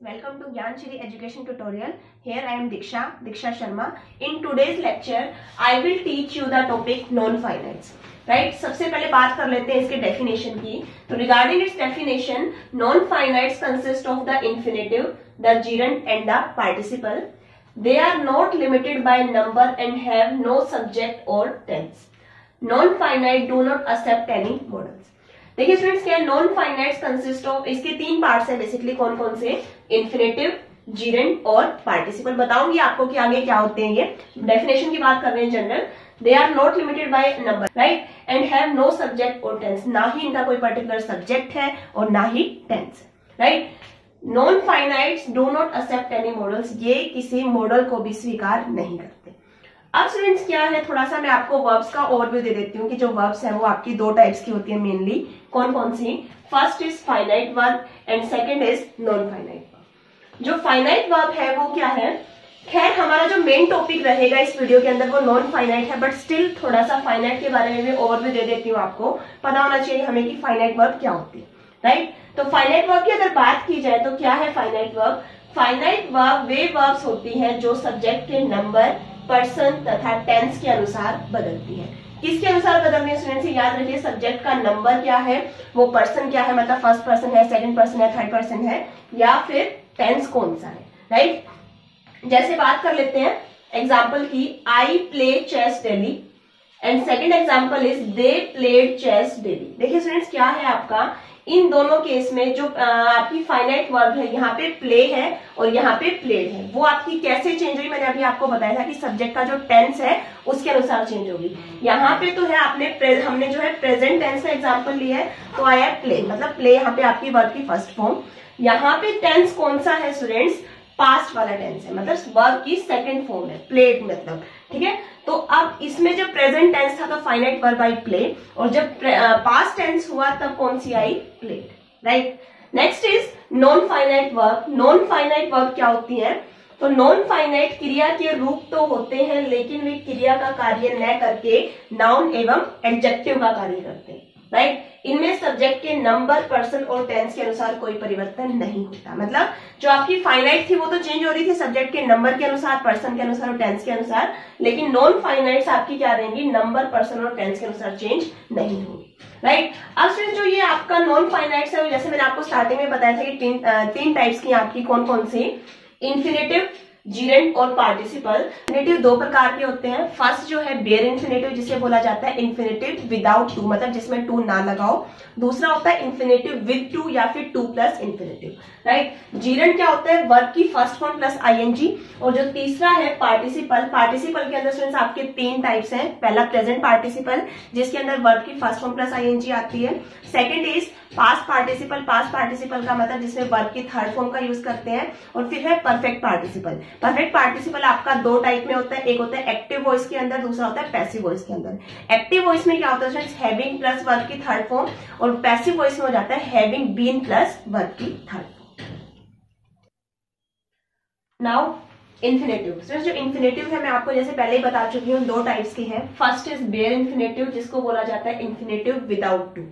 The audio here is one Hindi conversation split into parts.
Welcome to Gyanshri Education Tutorial. Here I am Diksha Sharma. In today's lecture, I will teach you the topic non-finites. Right? सबसे पहले बात कर लेते हैं इसके definition की. तो regarding its definition, non-finites consist of the infinitive, the gerund and the participle. They are not limited by number and have no subject or tense. Non-finite do not accept any models. देखिए स्टूडेंट्स क्या है, नॉन फाइनाइट्स कंसिस्ट ऑफ, इसके तीन पार्ट्स हैं बेसिकली. कौन कौन से? इन्फिनेटिव, जीरेंड और पार्टिसिपल. बताऊंगी आपको कि आगे क्या होते हैं. ये डेफिनेशन की बात कर रहे हैं general. They are not limited by number, right, and have no subject or tense. ना ही इनका कोई पर्टिकुलर सब्जेक्ट है और ना ही tense, right. Non finites do not accept any modals. ये किसी मॉडल को भी स्वीकार नहीं करते. अब स्टूडेंट्स क्या है, थोड़ा सा मैं आपको वर्ब्स का ओवरव्यू दे देती हूँ कि जो वर्ब्स हैं वो आपकी दो टाइप्स की होती है मेनली. कौन कौन सी? First is finite verb and second is non finite verb. जो फाइनाइट वर्ब है वो क्या है, खैर हमारा जो मेन टॉपिक रहेगा इस वीडियो के अंदर वो नॉन फाइनाइट है, बट स्टिल थोड़ा सा फाइनाइट के बारे में भी ओवरव्यू दे देती हूँ. आपको पता होना चाहिए हमें कि फाइनाइट वर्ब क्या होती है, राइट. तो फाइनाइट वर्ब की अगर बात की जाए तो क्या है फाइनाइट वर्ब? फाइनाइट वर्ब वे वर्ब्स होती है जो सब्जेक्ट के नंबर, पर्सन तथा टेंस के अनुसार बदलती है. किसके अनुसार बदलती है स्टूडेंट्स? याद रखिए, सब्जेक्ट का नंबर क्या है, वो पर्सन क्या है, मतलब फर्स्ट पर्सन है, सेकंड पर्सन है, थर्ड पर्सन है, या फिर टेंस कौन सा है, राइट. जैसे बात कर लेते हैं एग्जाम्पल की. I play chess daily and second example is they played chess daily. देखिए स्टूडेंट्स क्या है आपका, इन दोनों केस में जो आपकी फाइनाइट वर्ब है, यहाँ पे प्ले है और यहाँ पे प्लेड है, वो आपकी कैसे चेंज हुई? मैंने अभी आपको बताया था कि सब्जेक्ट का जो टेंस है उसके अनुसार चेंज होगी. यहाँ पे तो है हमने जो है प्रेजेंट टेंस का एग्जांपल लिया है, तो आया प्ले, मतलब प्ले यहाँ पे आपकी वर्ब की फर्स्ट फॉर्म. यहाँ पे टेंस कौन सा है स्टूडेंट्स? पास्ट वाला टेंस है, मतलब वर्ब की सेकंड फॉर्म है, प्लेड मतलब, ठीक है. तो अब इसमें जब प्रेजेंट टेंस था तो फाइनाइट वर्ब आई प्ले, और जब पास्ट टेंस हुआ तब कौन सी आई? Played, right. Next is non finite verb. Non finite verb क्या होती है? तो नॉन फाइनाइट क्रिया के रूप तो होते हैं, लेकिन वे क्रिया का कार्य न करके नाउन एवं एडजेक्टिव का कार्य करते हैं, राइट. इनमें सब्जेक्ट के नंबर, पर्सन और टेंस के अनुसार कोई परिवर्तन नहीं होता. मतलब जो आपकी फाइनाइट थी वो तो चेंज हो रही थी सब्जेक्ट के नंबर के अनुसार, पर्सन के अनुसार और टेंस के अनुसार, लेकिन नॉन फाइनाइट्स आपकी क्या रहेंगी? नंबर, पर्सन और टेंस के अनुसार चेंज नहीं होगी, राइट. अब फिर जो ये आपका नॉन फाइनाइट्स है, जैसे मैंने आपको स्टार्टिंग में बताया था कि तीन टाइप्स की आपकी कौन कौन सी? इन्फिनेटिव, जीरेंड और पार्टिसिपल. इन्फिनेटिव दो प्रकार के होते हैं. फर्स्ट जो है बेयर इन्फिनेटिव, जिसे बोला जाता है इन्फिनेटिव विदाउट टू, मतलब जिसमें टू ना लगाओ. दूसरा होता है इन्फिनेटिव विद टू या फिर टू प्लस इन्फिनेटिव, राइट. जीरेंड क्या होता है? वर्ब की फर्स्ट फॉर्म प्लस आईएनजी. और जो तीसरा है पार्टिसिपल. पार्टिसिपल के अंदर स्टूडेंट्स आपके तीन टाइप्स हैं. पहला प्रेजेंट पार्टिसिपल, जिसके अंदर वर्ब की फर्स्ट फॉर्म प्लस आईएनजी आती है. Second is past participle. Past participle का मतलब जिसमें वर्ब की थर्ड फॉर्म का यूज करते हैं. और फिर है परफेक्ट पार्टिसिपल. परफेक्ट पार्टिसिपल आपका दो टाइप में होता है. एक होता है एक्टिव वॉइस के अंदर, दूसरा होता है पैसिव वॉइस के अंदर. एक्टिव वॉइस में क्या होता है? हैविंग प्लस वर्ब की थर्ड फॉर्म, और पैसिव वॉइस में हो जाता है हैविंग बीन प्लस वर्ब की थर्ड फॉर्म. Now infinitive. जो इन्फिनेटिव है मैं आपको जैसे पहले ही बता चुकी हूँ, दो टाइप्स के हैं. फर्स्ट इज बेयर इन्फिनेटिव, जिसको बोला जाता है infinitive without to,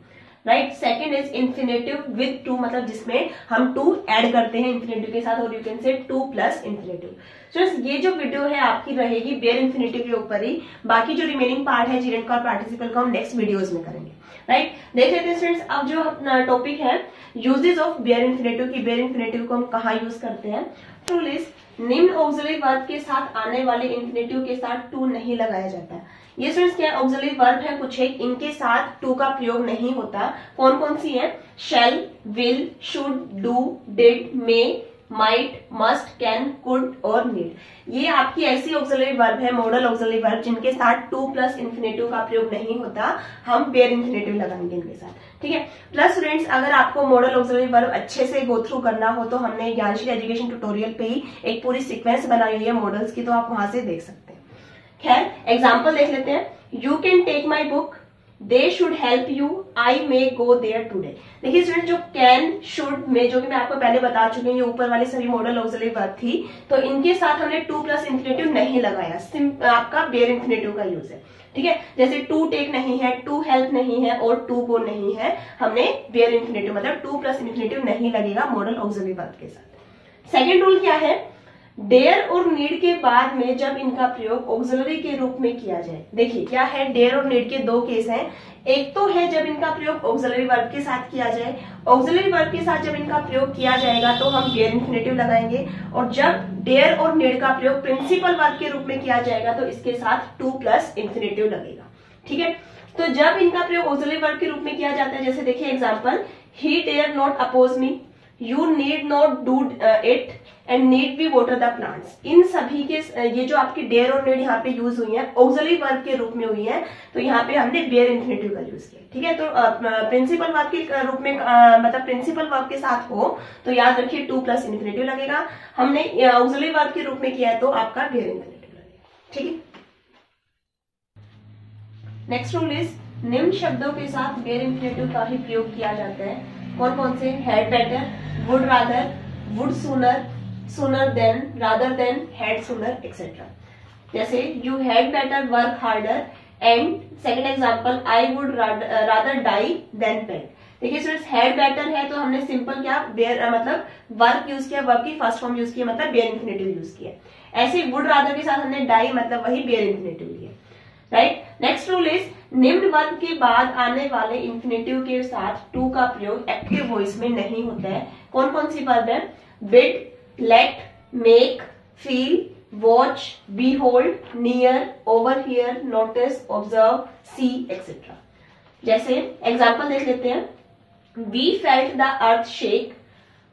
right. Second is infinitive with to, मतलब जिसमें हम टू ऐड करते हैं इन्फिनेटिव के साथ, और you can say two plus infinitive. Students ये जो वीडियो है आपकी रहेगी बेयर इन्फिनेटिव के ऊपर ही. बाकी जो रिमेनिंग पार्ट है जीरेंड का और पार्टिसिपल का हम नेक्स्ट वीडियोज में करेंगे, राइट. देख लेते हैं स्टूडेंट्स अब जो अपना टॉपिक है यूजेस ऑफ बेयर इन्फिनेटिव की. बेयर इन्फिनेटिव को हम कहाँ यूज करते हैं? To list. निम्न ऑक्सिलरी वर्ब के साथ आने वाले इन्फिनेटिव के साथ टू नहीं लगाया जाता. ये स्टूडेंट्स क्या ऑक्सिलरी वर्ब है कुछ एक, इनके साथ टू का प्रयोग नहीं होता. कौन कौन सी है? Shall, will, should, do, did, may, might, must, can, could और नीड. ये आपकी ऐसी ऑक्सिलरी वर्ब है, मॉडल ऑक्सिलरी वर्ब, जिनके साथ टू प्लस इन्फिनेटिव का प्रयोग नहीं होता. हम बेयर इन्फिनेटिव लगाएंगे इनके साथ, ठीक है. प्लस स्टूडेंट्स अगर आपको मॉडल ऑक्सिलरी वर्ब अच्छे से गो थ्रू करना हो तो हमने ज्ञानश्री एजुकेशन ट्यूटोरियल पे ही एक पूरी सीक्वेंस बनाई हुई है मॉडल्स की, तो आप वहां से देख सकते हैं. खैर एग्जाम्पल देख लेते हैं. You can take my book, they should help you, I may go there today. देखिए स्टूडेंट जो कैन, शुड, में, जो कि मैं आपको पहले बता चुकी हूँ, ये ऊपर वाली सभी मॉडल ऑक्सिलरी वर्ब थी, तो इनके साथ हमने टू प्लस इन्फिनेटिव नहीं लगाया. आपका बेयर इन्फिनेटिव का यूज है, ठीक है. जैसे टू टेक नहीं है, टू हेल्प नहीं है और टू गो नहीं है, हमने बेयर इन्फिनेटिव मतलब टू प्लस इन्फिनेटिव नहीं लगेगा मॉडल ऑक्सिलरी वर्ब के साथ. सेकेंड रूल क्या है, डेयर और नीड के बाद में जब इनका प्रयोग ऑक्सिलरी के रूप में किया जाए। देखिए क्या है, डेयर और नीड के दो केस हैं। एक तो है जब इनका प्रयोग ऑक्सिलरी वर्ब के साथ किया जाए, ऑक्सिलरी वर्ब के साथ जब इनका प्रयोग किया जाएगा तो हम बेयर इंफिनिटिव लगाएंगे, और जब डेयर और नीड का प्रयोग प्रिंसिपल वर्ब के रूप में किया जाएगा तो इसके साथ टू प्लस इंफिनिटिव लगेगा। ठीक है, तो जब इनका प्रयोग ऑक्सिलरी वर्ब के रूप में किया जाता है, जैसे देखिए example, he dare not oppose me, you need not do it and need be water the plants. इन सभी के ये जो आपकी डेयर और नीड यहाँ पे यूज हुई है ऑक्सिलरी वर्ब के रूप में हुई है, तो यहाँ पे हमने बेयर इंफिनिटिव का यूज किया। ठीक है, तो प्रिंसिपल वर्ब के रूप में मतलब प्रिंसिपल वर्ब के साथ हो तो याद रखिए टू प्लस इंफिनिटिव लगेगा। हमने ऑक्सिलरी वर्ब के रूप में किया है तो आपका बेयर इंफिनिटिव लगेगा। ठीक है, नेक्स्ट रूल इज, निम्न शब्दों के साथ बेयर इंफिनिटिव का ही प्रयोग किया जाता है। कौन कौन से, had better, would rather, would sooner, sooner than, rather than, had sooner etcetera. जैसे you had better work harder and second example, I would rather die than pet. देखिए स्टूडेंट्स, हैड बेटर है तो हमने सिंपल क्या बेयर मतलब वर्क यूज किया, वर्क की फर्स्ट फॉर्म यूज किया मतलब बेयर इंफिनिटिव यूज किया। ऐसे वुड रादर के साथ हमने डाई मतलब वही बेयर इंफिनिटिव लिया। राइट, नेक्स्ट रूल इज, निम्न वर्ब के बाद आने वाले इंफिनिटिव के साथ टू का प्रयोग एक्टिव वॉइस में नहीं होता है। कौन कौन सी वर्ब है, bid, let, make, feel, watch, behold, near, overhear, notice, observe, see etcetera. जैसे एग्जांपल देख लेते हैं, we felt the earth shake,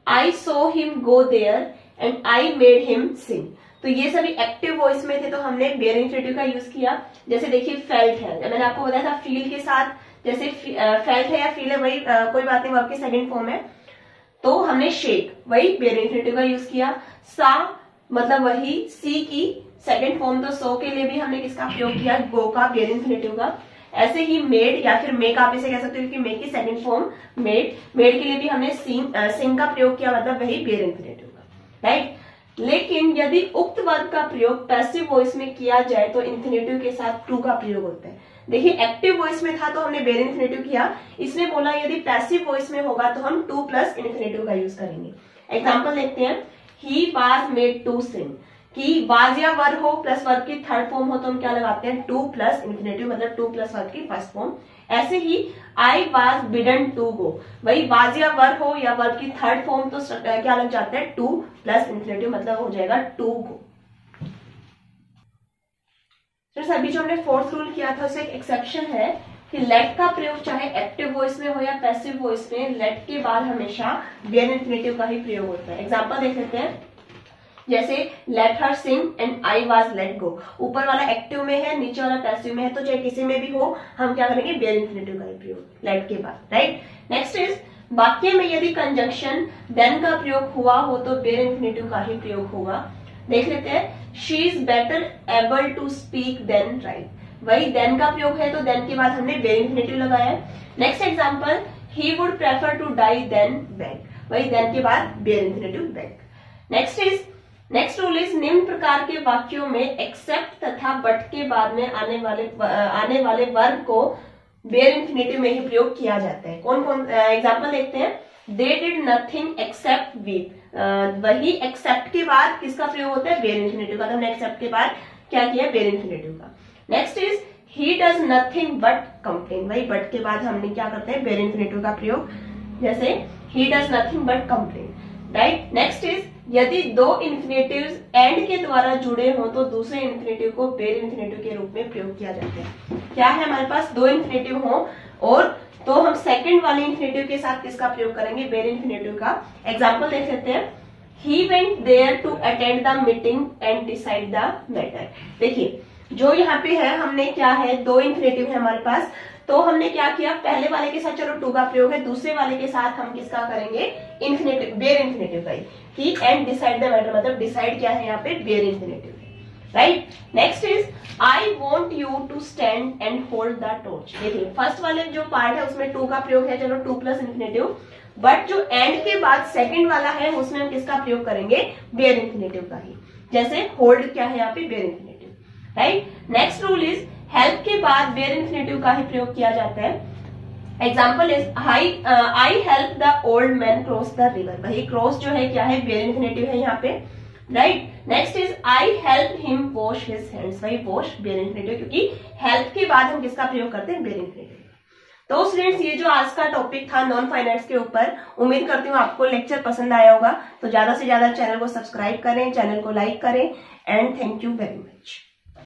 I saw him go there and I made him sing. तो ये सभी एक्टिव वॉइस में थे तो हमने बेयर इंफिनिटिव का यूज किया। जैसे देखिए फेल्ट है, मैंने आपको बताया था फील के साथ, जैसे फेल्ट है या फील है वही कोई बात नहीं, वर्ब की सेकंड फॉर्म है, तो हमने शेक वही बेयर इंफिनिटिव का यूज किया। सा मतलब वही सी की सेकंड फॉर्म, तो सो के लिए भी हमने किसका प्रयोग किया, गो का, बेयर इंफिनिटिव का। ऐसे ही मेड या फिर मेक आप इसे कह सकते हो कि मेक की सेकंड फॉर्म मेड, मेड के लिए भी हमने सिंग का प्रयोग किया मतलब वही बेयर इंफिनिटिव का। राइट, लेकिन यदि उक्त वर्ब का प्रयोग पैसिव वॉइस में किया जाए तो इंफिनिटिव के साथ टू का प्रयोग होता है। देखिए एक्टिव वॉइस में था तो हमने बेयर इंफिनिटिव किया, इसने बोला यदि पैसिव वॉइस में होगा तो हम टू प्लस इंफिनिटिव का यूज करेंगे। एग्जांपल देखते हैं, he was made to sing, कि वाज या वर हो प्लस वर्ब की थर्ड फॉर्म हो तो हम क्या लगाते हैं, टू प्लस इंफिनिटिव मतलब टू प्लस वर्ब की फर्स्ट फॉर्म। ऐसे ही आई वाज बिडन टू गो, वही वाज या वर हो या वर्ब की थर्ड फॉर्म तो क्या लग जाता है, टू प्लस इंफिनिटिव मतलब हो जाएगा टू गो। तो अभी जो हमने फोर्थ रूल किया था उसे एक एक्सेप्शन है कि लेट का प्रयोग चाहे एक्टिव वॉइस में हो या पैसिव वॉइस में, लेट के बाद हमेशा बेयर इंफिनिटिव का ही प्रयोग होता है। एग्जांपल देख लेते हैं, जैसे let her sing and I was let go, ऊपर वाला एक्टिव में है नीचे वाला पैसिव में है, तो चाहे किसी में भी हो हम क्या करेंगे, बेयर इंफिनिटिव का ही प्रयोग लेट के बाद। राइट, नेक्स्ट इज, वाक्य में यदि कंजंक्शन देन का प्रयोग हुआ हो तो बेयर इंफिनिटिव का ही प्रयोग होगा। देख लेते हैं, she is better able to speak than write, वही देन का प्रयोग है तो देन के बाद हमने बेयर इंफिनिटिव लगाया। Next example, he would prefer to die than beg, वही देन के बाद bare infinitive beg. Next rule is, निम्न प्रकार के वाक्यों में एक्सेप्ट तथा बट के बाद में आने वाले वर्ब को बेयर इंफिनिटिव में ही प्रयोग किया जाता है। कौन कौन एग्जांपल देखते हैं, they did nothing accept weep, वही एक्सेप्ट के बाद किसका प्रयोग होता है, बेयर इंफिनिटिव का, तो हमने एक्सेप्ट के बाद क्या किया, बेयर इंफिनिटिव का। Next is, he does nothing but complain, वही बट के बाद हमने क्या करते हैं, बेयर इंफिनिटिव का प्रयोग, जैसे he does nothing but complain. Right, next is, यदि दो इंफिनिटिव्स एंड के द्वारा जुड़े हो तो दूसरे इंफिनिटिव को बेयर इंफिनिटिव के रूप में प्रयोग किया जाता है। क्या है, हमारे पास दो इंफिनिटिव हो और तो हम सेकंड वाले इंफिनिटिव के साथ किसका प्रयोग करेंगे, बेयर इंफिनिटिव का। एग्जांपल देख लेते हैं, he went there to attend the meeting and decide the matter. देखिए जो यहाँ पे है, हमने क्या है, दो इंफिनिटिव है हमारे पास, तो हमने क्या किया, पहले वाले के साथ चलो टू का प्रयोग है, दूसरे वाले के साथ हम किसका करेंगे, इंफिनिटिव, बेयर इंफिनिटिव का ही, एंड डिसाइड द मैटर मतलब डिसाइड क्या है यहाँ पे, bare infinitive. Right, next is, I want you to stand and hold the torch. देखिए फर्स्ट वाले जो पार्ट है उसमें टू का प्रयोग है, चलो टू प्लस इंफिनिटिव, बट जो एंड के बाद सेकंड वाला है उसमें हम किसका प्रयोग करेंगे, बेयर इंफिनिटिव का ही, जैसे होल्ड क्या है यहाँ पे, bare infinitive. Right, next rule is, help के बाद बेयर इंफिनिटिव का ही प्रयोग किया जाता है। Example is I help the old man cross the river. भाई क्रॉस जो है क्या है, बेयर इन्फिनेटिव है यहाँ पे, right. Next is I help him wash his hands. भाई वॉश बेयर इन्फिनेटिव, क्योंकि हेल्प के बाद हम किसका प्रयोग करते हैं, बेयर इन्फिनेटिव। तो स्टूडेंट्स ये जो आज का टॉपिक था नॉन फाइनाइट्स के ऊपर, उम्मीद करती हूँ आपको लेक्चर पसंद आया होगा। तो ज्यादा से ज्यादा चैनल को सब्सक्राइब करें, चैनल को लाइक करें, and thank you very much.